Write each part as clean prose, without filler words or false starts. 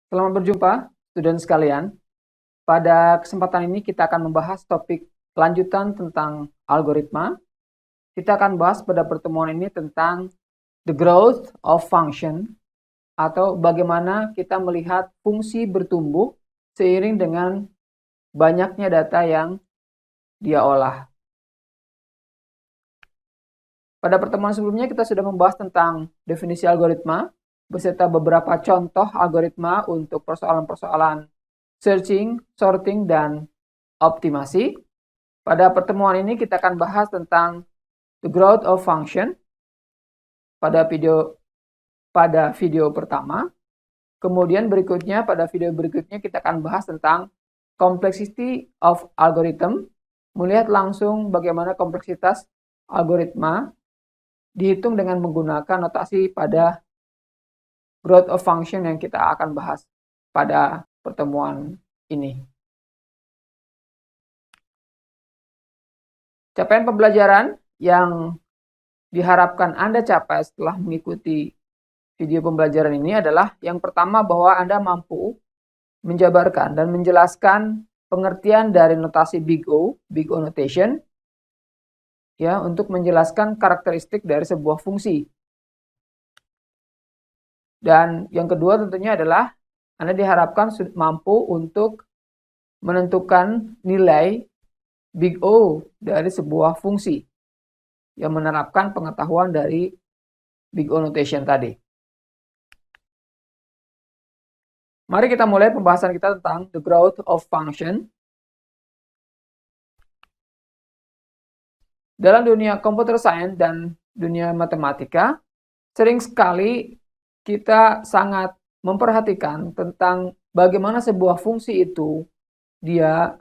Selamat berjumpa, student sekalian. Pada kesempatan ini kita akan membahas topik lanjutan tentang algoritma. Kita akan bahas pada pertemuan ini tentang the growth of function, atau bagaimana kita melihat fungsi bertumbuh seiring dengan banyaknya data yang dia olah. Pada pertemuan sebelumnya kita sudah membahas tentang definisi algoritma, beserta beberapa contoh algoritma untuk persoalan-persoalan searching, sorting, dan optimasi. Pada pertemuan ini kita akan bahas tentang the growth of function pada video pertama. Kemudian berikutnya, pada video berikutnya kita akan bahas tentang complexity of algorithm, melihat langsung bagaimana kompleksitas algoritma dihitung dengan menggunakan notasi pada growth of function yang kita akan bahas pada pertemuan ini. Capaian pembelajaran yang diharapkan Anda capai setelah mengikuti video pembelajaran ini adalah yang pertama, bahwa Anda mampu menjabarkan dan menjelaskan pengertian dari notasi Big O notation, ya, untuk menjelaskan karakteristik dari sebuah fungsi. Dan yang kedua tentunya adalah Anda diharapkan mampu untuk menentukan nilai Big O dari sebuah fungsi yang menerapkan pengetahuan dari Big O notation tadi. Mari kita mulai pembahasan kita tentang the growth of function. Dalam dunia computer science dan dunia matematika, sering sekali kita sangat memperhatikan tentang bagaimana sebuah fungsi itu dia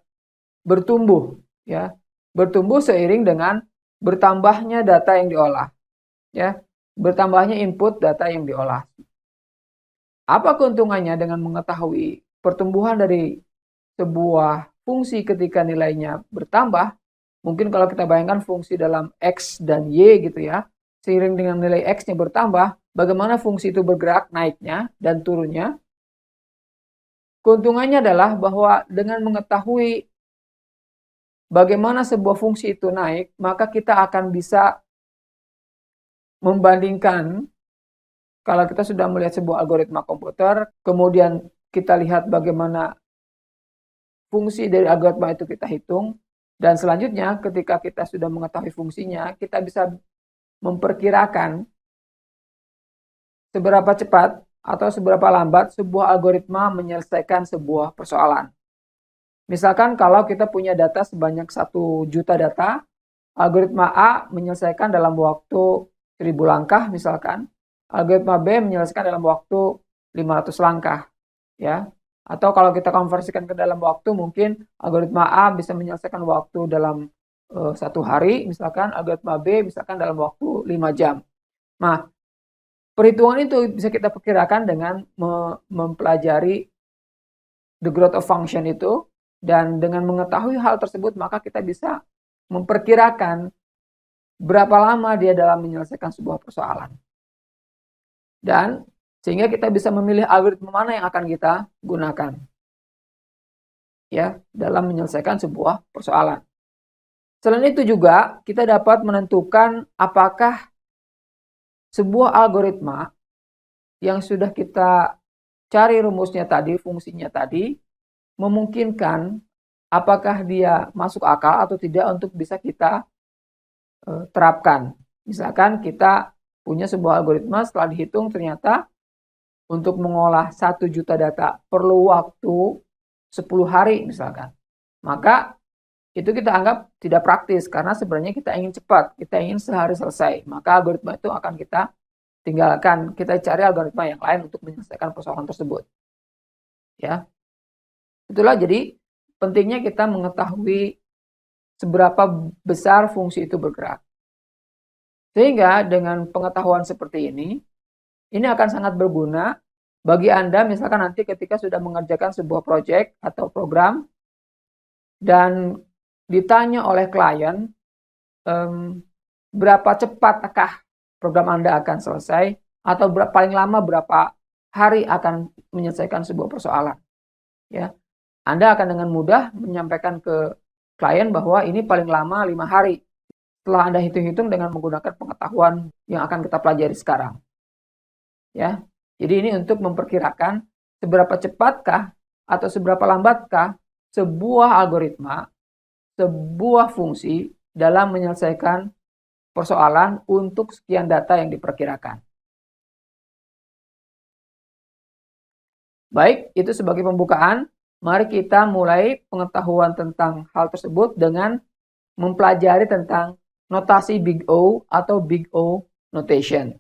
bertumbuh, ya, bertumbuh seiring dengan bertambahnya data yang diolah, ya, bertambahnya input data yang diolah. Apa keuntungannya dengan mengetahui pertumbuhan dari sebuah fungsi ketika nilainya bertambah? Mungkin kalau kita bayangkan fungsi dalam X dan Y gitu ya, seiring dengan nilai X-nya bertambah, bagaimana fungsi itu bergerak naiknya dan turunnya? Keuntungannya adalah bahwa dengan mengetahui bagaimana sebuah fungsi itu naik, maka kita akan bisa membandingkan. Kalau kita sudah melihat sebuah algoritma komputer, kemudian kita lihat bagaimana fungsi dari algoritma itu kita hitung, dan selanjutnya ketika kita sudah mengetahui fungsinya, kita bisa memperkirakan seberapa cepat atau seberapa lambat sebuah algoritma menyelesaikan sebuah persoalan. Misalkan kalau kita punya data sebanyak 1 juta data, algoritma A menyelesaikan dalam waktu 1000 langkah misalkan, algoritma B menyelesaikan dalam waktu 500 langkah, ya. Atau kalau kita konversikan ke dalam waktu, mungkin algoritma A bisa menyelesaikan waktu dalam 1 hari, misalkan algoritma B misalkan dalam waktu 5 jam. Nah, perhitungan itu bisa kita perkirakan dengan mempelajari the growth of function itu, dan dengan mengetahui hal tersebut maka kita bisa memperkirakan berapa lama dia dalam menyelesaikan sebuah persoalan. Dan sehingga kita bisa memilih algoritma mana yang akan kita gunakan, ya, dalam menyelesaikan sebuah persoalan. Selain itu juga kita dapat menentukan apakah sebuah algoritma yang sudah kita cari rumusnya tadi, fungsinya tadi, memungkinkan apakah dia masuk akal atau tidak untuk bisa kita terapkan. Misalkan kita punya sebuah algoritma, setelah dihitung ternyata untuk mengolah 1 juta data perlu waktu 10 hari misalkan. Maka itu kita anggap tidak praktis karena sebenarnya kita ingin cepat, kita ingin sehari selesai. Maka algoritma itu akan kita tinggalkan, kita cari algoritma yang lain untuk menyelesaikan persoalan tersebut. Ya. Itulah jadi pentingnya kita mengetahui seberapa besar fungsi itu bergerak. Sehingga dengan pengetahuan seperti ini akan sangat berguna bagi Anda misalkan nanti ketika sudah mengerjakan sebuah proyek atau program dan ditanya oleh klien berapa cepatkah program Anda akan selesai, atau paling lama berapa hari akan menyelesaikan sebuah persoalan. Ya, Anda akan dengan mudah menyampaikan ke klien bahwa ini paling lama 5 hari. Setelah Anda hitung-hitung dengan menggunakan pengetahuan yang akan kita pelajari sekarang. Ya, jadi ini untuk memperkirakan seberapa cepatkah atau seberapa lambatkah sebuah algoritma, sebuah fungsi dalam menyelesaikan persoalan untuk sekian data yang diperkirakan. Baik, itu sebagai pembukaan. Mari kita mulai pengetahuan tentang hal tersebut dengan mempelajari tentang notasi Big O atau Big O notation.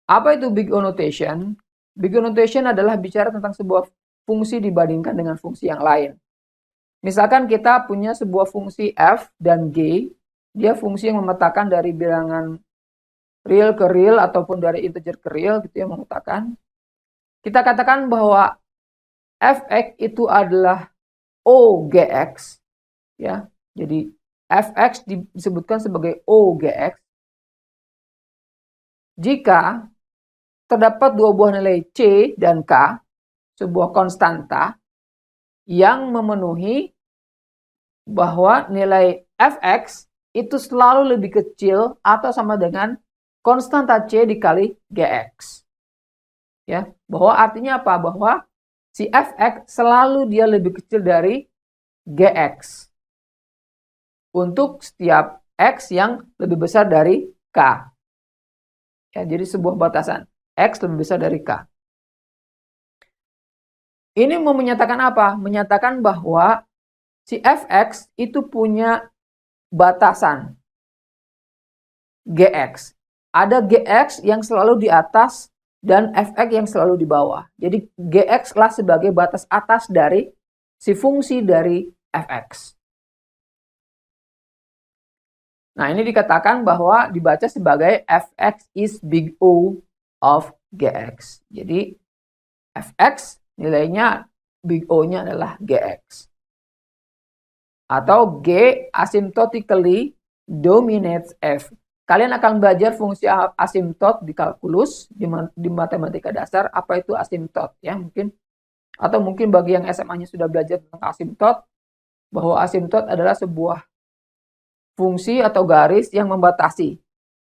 Apa itu Big O notation? Big O notation adalah bicara tentang sebuah fungsi dibandingkan dengan fungsi yang lain. Misalkan kita punya sebuah fungsi f dan g, dia fungsi yang memetakan dari bilangan real ke real ataupun dari integer ke real gitu ya, memetakan. Kita katakan bahwa fx itu adalah OGX, ya. Jadi fx disebutkan sebagai OGX jika terdapat dua buah nilai c dan k, sebuah konstanta yang memenuhi bahwa nilai fx itu selalu lebih kecil atau sama dengan konstanta c dikali gx. Ya, bahwa artinya apa? Bahwa si fx selalu dia lebih kecil dari gx untuk setiap x yang lebih besar dari k. Ya, jadi sebuah batasan x lebih besar dari k. Ini mau menyatakan apa? Menyatakan bahwa si fx itu punya batasan gx. Ada gx yang selalu di atas dan fx yang selalu di bawah. Jadi gx lah sebagai batas atas dari si fungsi dari fx. Nah, ini dikatakan bahwa dibaca sebagai fx is big O of gx. Jadi fx nilainya big O-nya adalah gx. Atau g asymptotically dominates f. Kalian akan belajar fungsi asimtot di kalkulus, di matematika dasar, apa itu asimtot ya mungkin. Atau mungkin bagi yang SMA-nya sudah belajar tentang asimtot, bahwa asimtot adalah sebuah fungsi atau garis yang membatasi.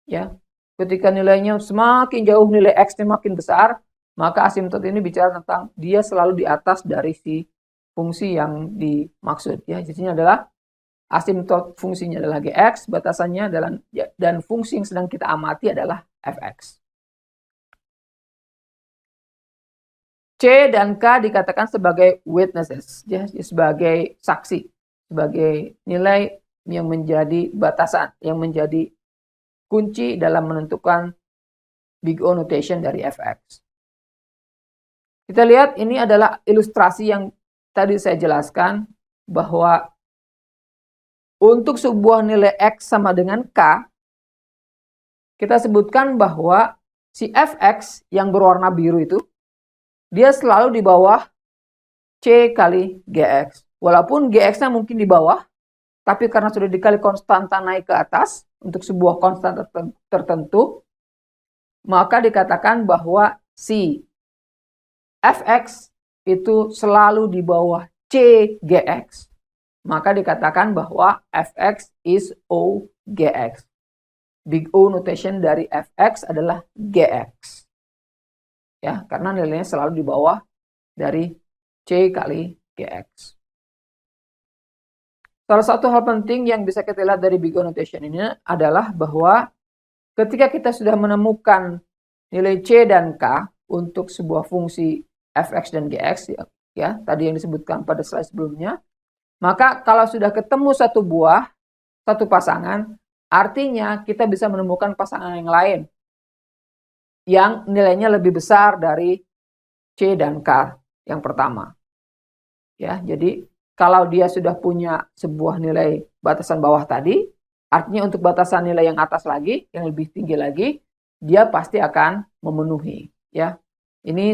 Ya, ketika nilainya semakin jauh, nilai x-nya makin besar, maka asimtot ini bicara tentang dia selalu di atas dari si fungsi yang dimaksud. Ya, jadinya adalah asimtot fungsinya adalah gx, batasannya adalah dan fungsi yang sedang kita amati adalah fx. C dan K dikatakan sebagai witnesses, ya, sebagai saksi, sebagai nilai yang menjadi batasan, yang menjadi kunci dalam menentukan Big O notation dari fx. Kita lihat ini adalah ilustrasi yang tadi saya jelaskan bahwa untuk sebuah nilai x sama dengan k, kita sebutkan bahwa si fx yang berwarna biru itu, dia selalu di bawah c kali gx. Walaupun gx-nya mungkin di bawah, tapi karena sudah dikali konstanta naik ke atas, untuk sebuah konstanta tertentu, maka dikatakan bahwa si fx itu selalu di bawah c gx. Maka dikatakan bahwa fx is OGX. Big O notation dari fx adalah gx. Ya, karena nilainya selalu di bawah dari c kali gx. Salah satu hal penting yang bisa kita lihat dari Big O notation ini adalah bahwa ketika kita sudah menemukan nilai c dan k untuk sebuah fungsi fx dan gx, ya tadi yang disebutkan pada slide sebelumnya, maka kalau sudah ketemu satu pasangan, artinya kita bisa menemukan pasangan yang lain yang nilainya lebih besar dari C dan K yang pertama. Ya, jadi kalau dia sudah punya sebuah nilai batasan bawah tadi, artinya untuk batasan nilai yang atas lagi, yang lebih tinggi lagi, dia pasti akan memenuhi. Ya, ini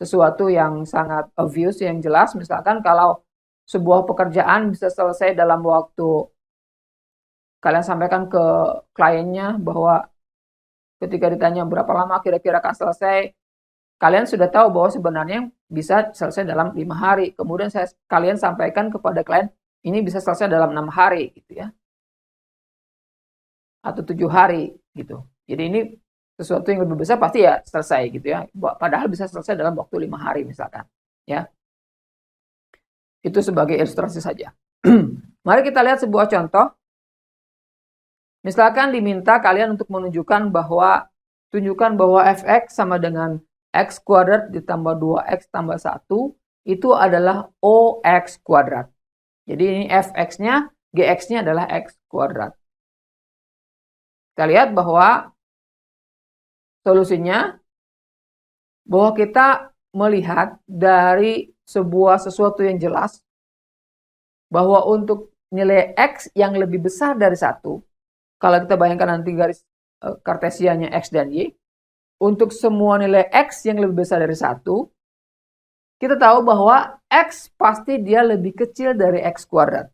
sesuatu yang sangat obvious, yang jelas. Misalkan kalau sebuah pekerjaan bisa selesai dalam waktu, kalian sampaikan ke kliennya bahwa ketika ditanya berapa lama kira-kira akan selesai, kalian sudah tahu bahwa sebenarnya bisa selesai dalam 5 hari. Kemudian kalian sampaikan kepada klien, ini bisa selesai dalam 6 hari gitu ya. Atau 7 hari gitu. Jadi ini sesuatu yang lebih besar pasti ya selesai gitu ya. Padahal bisa selesai dalam waktu 5 hari misalkan. Ya. Itu sebagai ilustrasi saja. Mari kita lihat sebuah contoh. Misalkan diminta kalian untuk tunjukkan bahwa fx sama dengan x kuadrat ditambah 2x tambah 1 itu adalah OX kuadrat. Jadi ini fx-nya, gx-nya adalah x kuadrat. Kita lihat bahwa solusinya bahwa kita melihat dari sesuatu yang jelas bahwa untuk nilai x yang lebih besar dari 1, kalau kita bayangkan nanti garis kartesiannya x dan y, untuk semua nilai x yang lebih besar dari 1, kita tahu bahwa x pasti dia lebih kecil dari x kuadrat.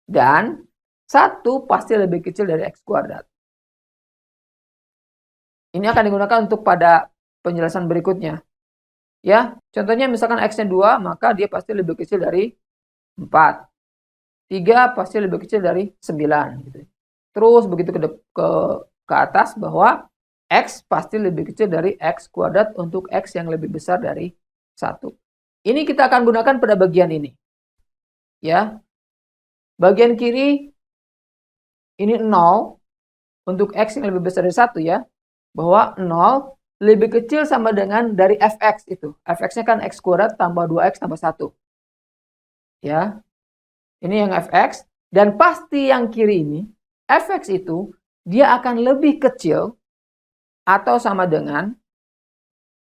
Dan 1 pasti lebih kecil dari x kuadrat. Ini akan digunakan untuk pada penjelasan berikutnya. Ya, contohnya misalkan x-nya 2, maka dia pasti lebih kecil dari 4. 3 pasti lebih kecil dari 9. Gitu. Terus begitu ke atas bahwa x pasti lebih kecil dari x kuadrat untuk x yang lebih besar dari 1. Ini kita akan gunakan pada bagian ini. Ya. Bagian kiri ini 0 untuk x yang lebih besar dari 1 ya. Bahwa 0 lebih kecil sama dengan dari fx itu. Fx-nya kan x kuadrat tambah 2x tambah 1. Ya. Ini yang fx. Dan pasti yang kiri ini, fx itu dia akan lebih kecil atau sama dengan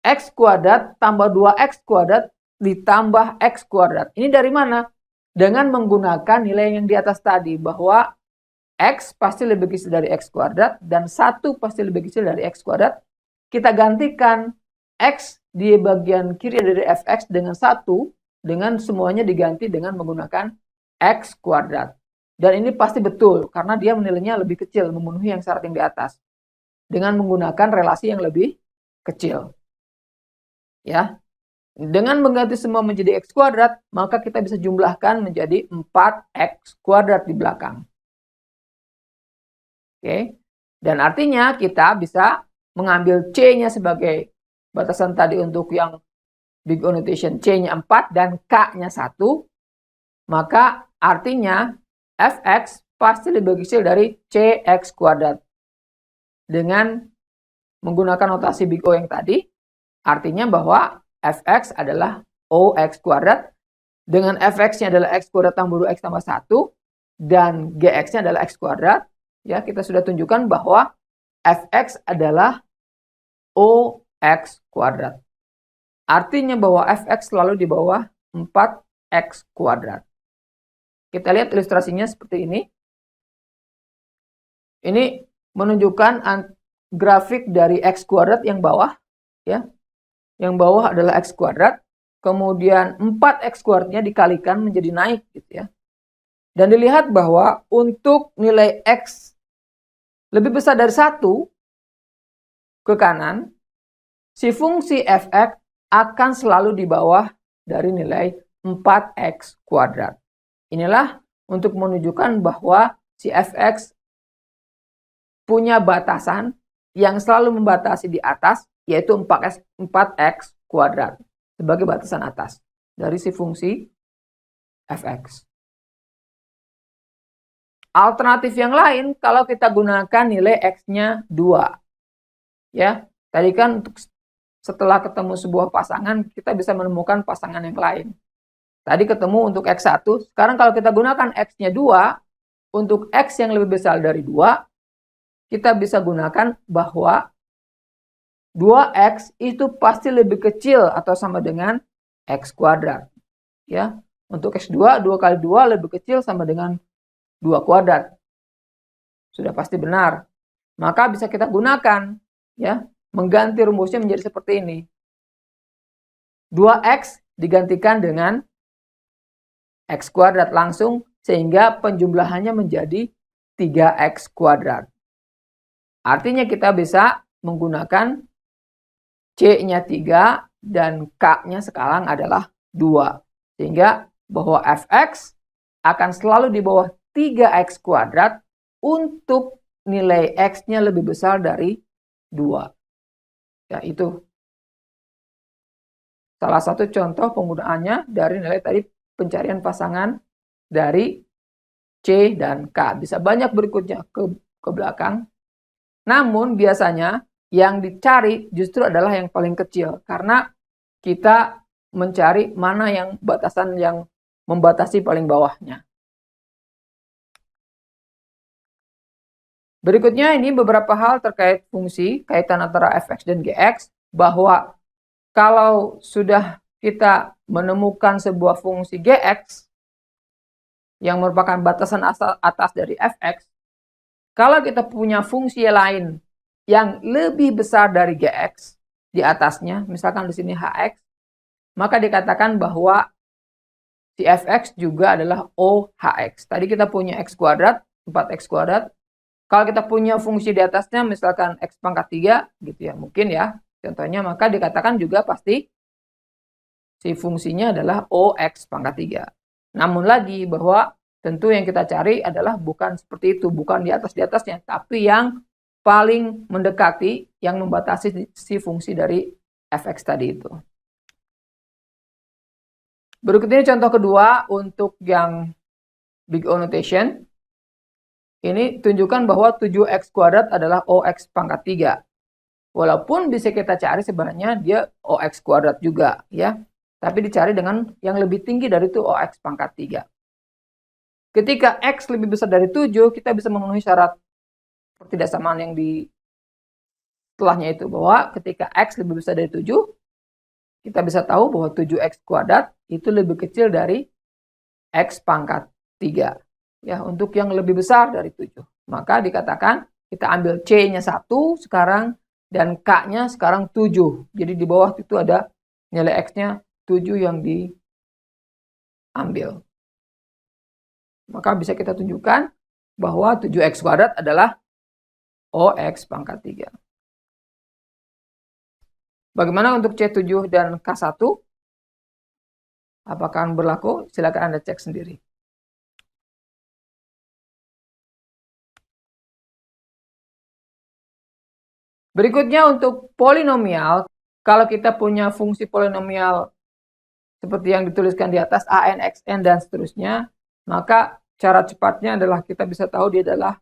x kuadrat tambah 2x kuadrat ditambah x kuadrat. Ini dari mana? Dengan menggunakan nilai yang di atas tadi, bahwa x pasti lebih kecil dari x kuadrat dan 1 pasti lebih kecil dari x kuadrat. Kita gantikan x di bagian kiri dari fx dengan 1, dengan semuanya diganti dengan menggunakan x kuadrat. Dan ini pasti betul, karena dia nilainya lebih kecil, memenuhi yang syarat yang di atas. Dengan menggunakan relasi yang lebih kecil. Ya. Dengan mengganti semua menjadi x kuadrat, maka kita bisa jumlahkan menjadi 4x kuadrat di belakang. Oke. Dan artinya kita bisa mengambil C-nya sebagai batasan tadi untuk yang big O notation, C-nya 4 dan K-nya 1. Maka artinya fx pasti lebih kecil dari cx kuadrat. Dengan menggunakan notasi big O yang tadi, artinya bahwa fx adalah OX kuadrat, dengan fx-nya adalah x kuadrat tambah 2x tambah 1, dan gx-nya adalah x kuadrat. Ya, kita sudah tunjukkan bahwa fx adalah OX kuadrat. Artinya bahwa fx selalu di bawah 4x kuadrat. Kita lihat ilustrasinya seperti ini. Ini menunjukkan grafik dari x kuadrat yang bawah. Ya. Yang bawah adalah x kuadrat. Kemudian 4x kuadratnya dikalikan menjadi naik. Gitu ya. Dan dilihat bahwa untuk nilai x lebih besar dari 1 ke kanan, si fungsi fx akan selalu di bawah dari nilai 4x kuadrat. Inilah untuk menunjukkan bahwa si fx punya batasan yang selalu membatasi di atas, yaitu 4x kuadrat sebagai batasan atas dari si fungsi fx. Alternatif yang lain, kalau kita gunakan nilai x-nya 2. Ya, tadi kan setelah ketemu sebuah pasangan, kita bisa menemukan pasangan yang lain. Tadi ketemu untuk X1, sekarang kalau kita gunakan X-nya 2, untuk X yang lebih besar dari 2, kita bisa gunakan bahwa 2X itu pasti lebih kecil atau sama dengan X kuadrat. Ya, untuk X2, 2 kali 2 lebih kecil sama dengan 2 kuadrat. Sudah pasti benar. Maka bisa kita gunakan, ya, mengganti rumusnya menjadi seperti ini. 2X digantikan dengan X kuadrat langsung, sehingga penjumlahannya menjadi 3X kuadrat. Artinya kita bisa menggunakan C-nya 3 dan K-nya sekarang adalah 2. Sehingga bahwa fx akan selalu di bawah 3x kuadrat untuk nilai x-nya lebih besar dari 2. Ya, itu salah satu contoh penggunaannya dari nilai tadi pencarian pasangan dari C dan K. Bisa banyak berikutnya ke belakang. Namun biasanya yang dicari justru adalah yang paling kecil. Karena kita mencari mana yang batasan yang membatasi paling bawahnya. Berikutnya ini beberapa hal terkait fungsi, kaitan antara fx dan gx. Bahwa kalau sudah kita menemukan sebuah fungsi gx yang merupakan batasan atas dari fx, kalau kita punya fungsi lain yang lebih besar dari gx di atasnya, misalkan di sini hx, maka dikatakan bahwa si fx juga adalah ohx. Tadi kita punya x kuadrat, 4x kuadrat. Kalau kita punya fungsi di atasnya, misalkan x pangkat 3, gitu ya, mungkin ya, contohnya, maka dikatakan juga pasti si fungsinya adalah ox pangkat 3. Namun lagi bahwa tentu yang kita cari adalah bukan seperti itu, bukan di atasnya, tapi yang paling mendekati, yang membatasi si fungsi dari fx tadi itu. Berikut ini contoh kedua untuk yang Big O notation. Ini tunjukkan bahwa 7x kuadrat adalah ox pangkat 3. Walaupun bisa kita cari sebenarnya dia ox kuadrat juga, ya. Tapi dicari dengan yang lebih tinggi dari itu ox pangkat 3. Ketika x lebih besar dari 7, kita bisa memenuhi syarat ketidaksamaan yang di setelahnya itu. Bahwa ketika x lebih besar dari 7, kita bisa tahu bahwa 7x kuadrat itu lebih kecil dari x pangkat 3. Ya, untuk yang lebih besar dari 7. Maka dikatakan kita ambil C-nya 1 sekarang dan K-nya sekarang 7. Jadi di bawah itu ada nilai X-nya 7 yang diambil. Maka bisa kita tunjukkan bahwa 7x kuadrat adalah ox pangkat 3. Bagaimana untuk C7 dan K1? Apakah berlaku? Silakan Anda cek sendiri. Berikutnya untuk polinomial, kalau kita punya fungsi polinomial seperti yang dituliskan di atas, an, xn, dan seterusnya, maka cara cepatnya adalah kita bisa tahu dia adalah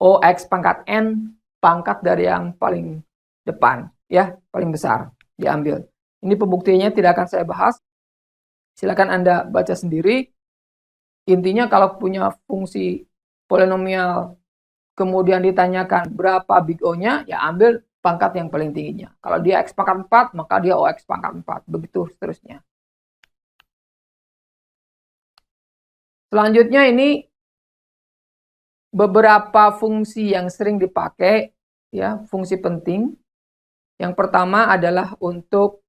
ox pangkat n, pangkat dari yang paling depan, ya, paling besar diambil. Ini pembuktiannya tidak akan saya bahas. Silakan Anda baca sendiri. Intinya kalau punya fungsi polinomial kemudian ditanyakan berapa big O-nya, ya ambil pangkat yang paling tingginya. Kalau dia x pangkat 4, maka dia ox pangkat 4. Begitu seterusnya. Selanjutnya ini beberapa fungsi yang sering dipakai, ya, fungsi penting. Yang pertama adalah untuk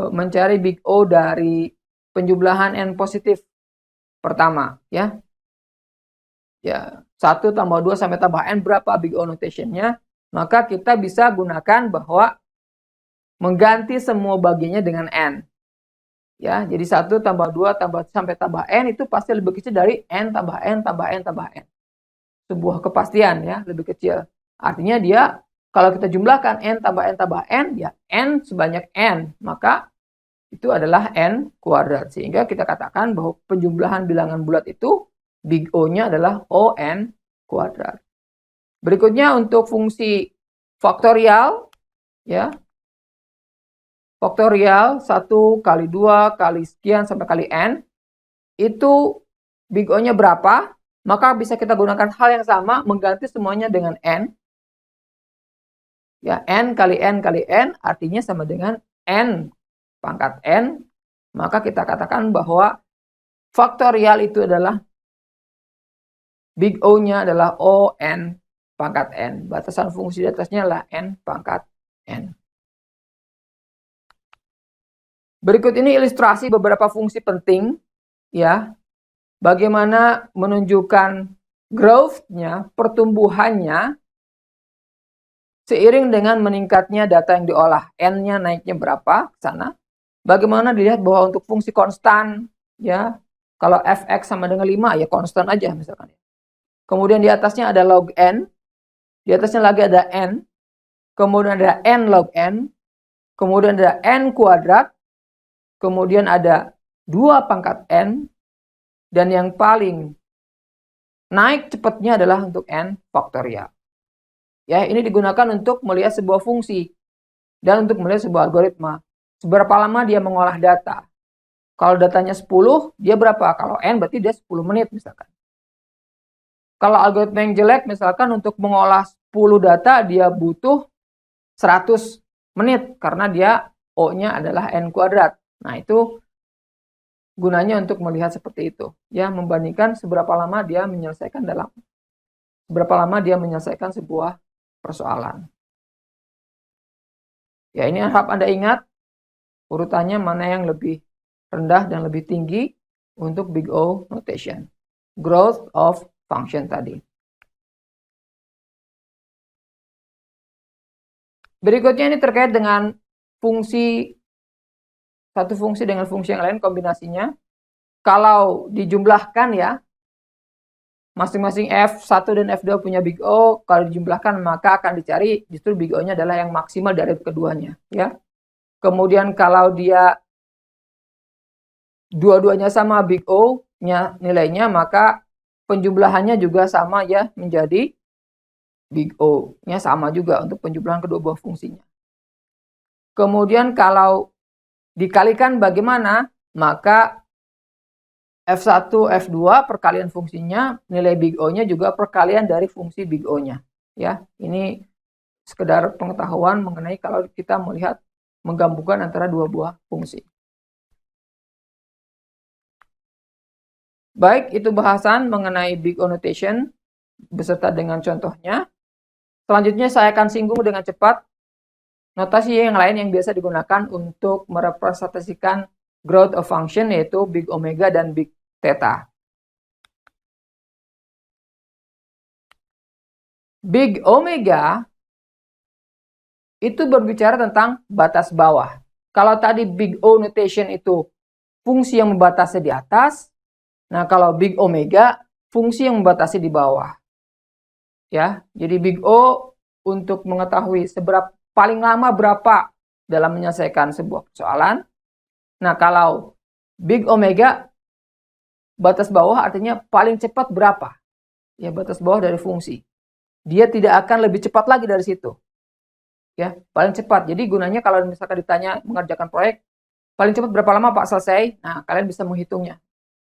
mencari big O dari penjumlahan n positif pertama, ya. Ya, 1 tambah 2 sampai tambah n berapa big O notation-nya? Maka kita bisa gunakan bahwa mengganti semua bagiannya dengan n. Ya, jadi 1 tambah 2 tambah sampai tambah n itu pasti lebih kecil dari n tambah n tambah n tambah n. Sebuah kepastian, ya, lebih kecil. Artinya dia kalau kita jumlahkan n tambah n, ya n sebanyak n, maka itu adalah n kuadrat. Sehingga kita katakan bahwa penjumlahan bilangan bulat itu big O-nya adalah on kuadrat. Berikutnya untuk fungsi faktorial, ya. Faktorial 1 kali 2 kali sekian sampai kali n. Itu big O-nya berapa? Maka bisa kita gunakan hal yang sama, mengganti semuanya dengan n. Ya, n kali n kali n artinya sama dengan n pangkat n. Maka kita katakan bahwa faktorial itu adalah big O-nya adalah on pangkat n. Batasan fungsi di atasnya adalah n pangkat n. Berikut ini ilustrasi beberapa fungsi penting, ya. Bagaimana menunjukkan growth-nya, pertumbuhannya Seiring dengan meningkatnya data yang diolah, N-nya naiknya berapa ke sana. Bagaimana dilihat bahwa untuk fungsi konstan, ya, kalau fx sama dengan 5, ya konstan aja misalkan. Kemudian di atasnya ada log N, di atasnya lagi ada N, kemudian ada N log N, kemudian ada N kuadrat, kemudian ada 2 pangkat N, dan yang paling naik cepatnya adalah untuk N faktorial. Ya, ini digunakan untuk melihat sebuah fungsi dan untuk melihat sebuah algoritma. Seberapa lama dia mengolah data. Kalau datanya 10, dia berapa? Kalau N berarti dia 10 menit misalkan. Kalau algoritma yang jelek misalkan untuk mengolah 10 data dia butuh 100 menit karena dia O-nya adalah N kuadrat. Nah, itu gunanya untuk melihat seperti itu. Ya, membandingkan seberapa lama dia menyelesaikan sebuah persoalan. Ya, ini harap Anda ingat urutannya mana yang lebih rendah dan lebih tinggi untuk Big O notation. Growth of function tadi. Berikutnya ini terkait dengan satu fungsi dengan fungsi yang lain kombinasinya. Kalau dijumlahkan ya, masing-masing F1 dan F2 punya Big O, kalau dijumlahkan maka akan dicari justru Big O-nya adalah yang maksimal dari keduanya, ya. Kemudian kalau dia dua-duanya sama Big O-nya nilainya, maka penjumlahannya juga sama ya, menjadi Big O-nya sama juga untuk penjumlahan kedua buah fungsinya. Kemudian kalau dikalikan bagaimana? Maka F1, F2 perkalian fungsinya, nilai Big O-nya juga perkalian dari fungsi Big O-nya. Ya, ini sekedar pengetahuan mengenai kalau kita melihat menggabungkan antara dua buah fungsi. Baik, itu bahasan mengenai Big O notation beserta dengan contohnya. Selanjutnya saya akan singgung dengan cepat notasi yang lain yang biasa digunakan untuk merepresentasikan growth of function, yaitu Big Omega dan Big Theta. Big Omega itu berbicara tentang batas bawah. Kalau tadi Big O notation itu fungsi yang membatasi di atas, nah kalau Big Omega fungsi yang membatasi di bawah. Ya, jadi Big O untuk mengetahui paling lama berapa dalam menyelesaikan sebuah persoalan. Nah, kalau Big Omega batas bawah artinya paling cepat berapa? Ya, batas bawah dari fungsi. Dia tidak akan lebih cepat lagi dari situ. Ya, paling cepat. Jadi gunanya kalau misalkan ditanya mengerjakan proyek, paling cepat berapa lama Pak selesai? Nah, kalian bisa menghitungnya.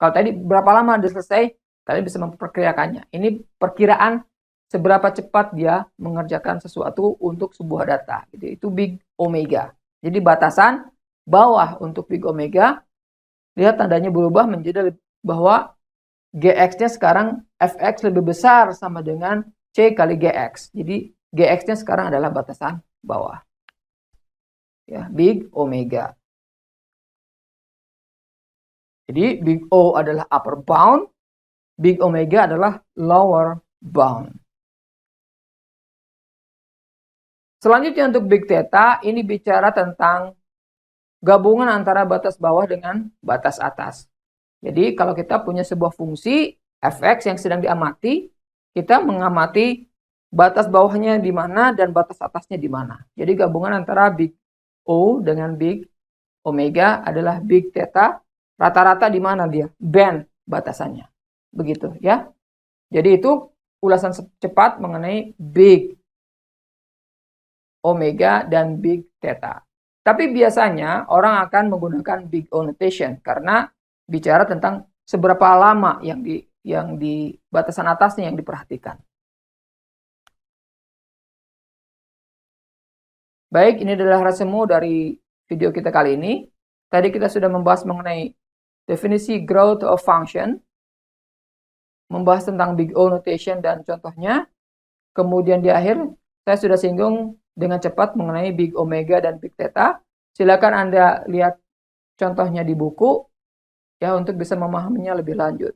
Kalau tadi berapa lama dia selesai, kalian bisa memperkirakannya. Ini perkiraan seberapa cepat dia mengerjakan sesuatu untuk sebuah data. Itu Big Omega. Jadi batasan bawah untuk Big Omega, lihat tandanya berubah menjadi bahwa GX-nya sekarang Fx lebih besar sama dengan C kali GX. Jadi GX-nya sekarang adalah batasan bawah. Ya, Big Omega. Jadi Big O adalah upper bound, Big Omega adalah lower bound. Selanjutnya untuk Big Theta, ini bicara tentang gabungan antara batas bawah dengan batas atas. Jadi kalau kita punya sebuah fungsi fx yang sedang diamati, kita mengamati batas bawahnya di mana dan batas atasnya di mana. Jadi gabungan antara Big O dengan Big Omega adalah Big Theta. Rata-rata di mana dia? Band batasannya. Begitu ya. Jadi itu ulasan cepat mengenai Big Omega dan Big Theta. Tapi biasanya orang akan menggunakan Big O notation karena bicara tentang seberapa lama yang di batasan atasnya yang diperhatikan. Baik, ini adalah resume dari video kita kali ini. Tadi kita sudah membahas mengenai definisi growth of function, membahas tentang Big O notation dan contohnya. Kemudian di akhir saya sudah singgung dengan cepat mengenai Big Omega dan Big Theta. Silakan Anda lihat contohnya di buku ya untuk bisa memahaminya lebih lanjut.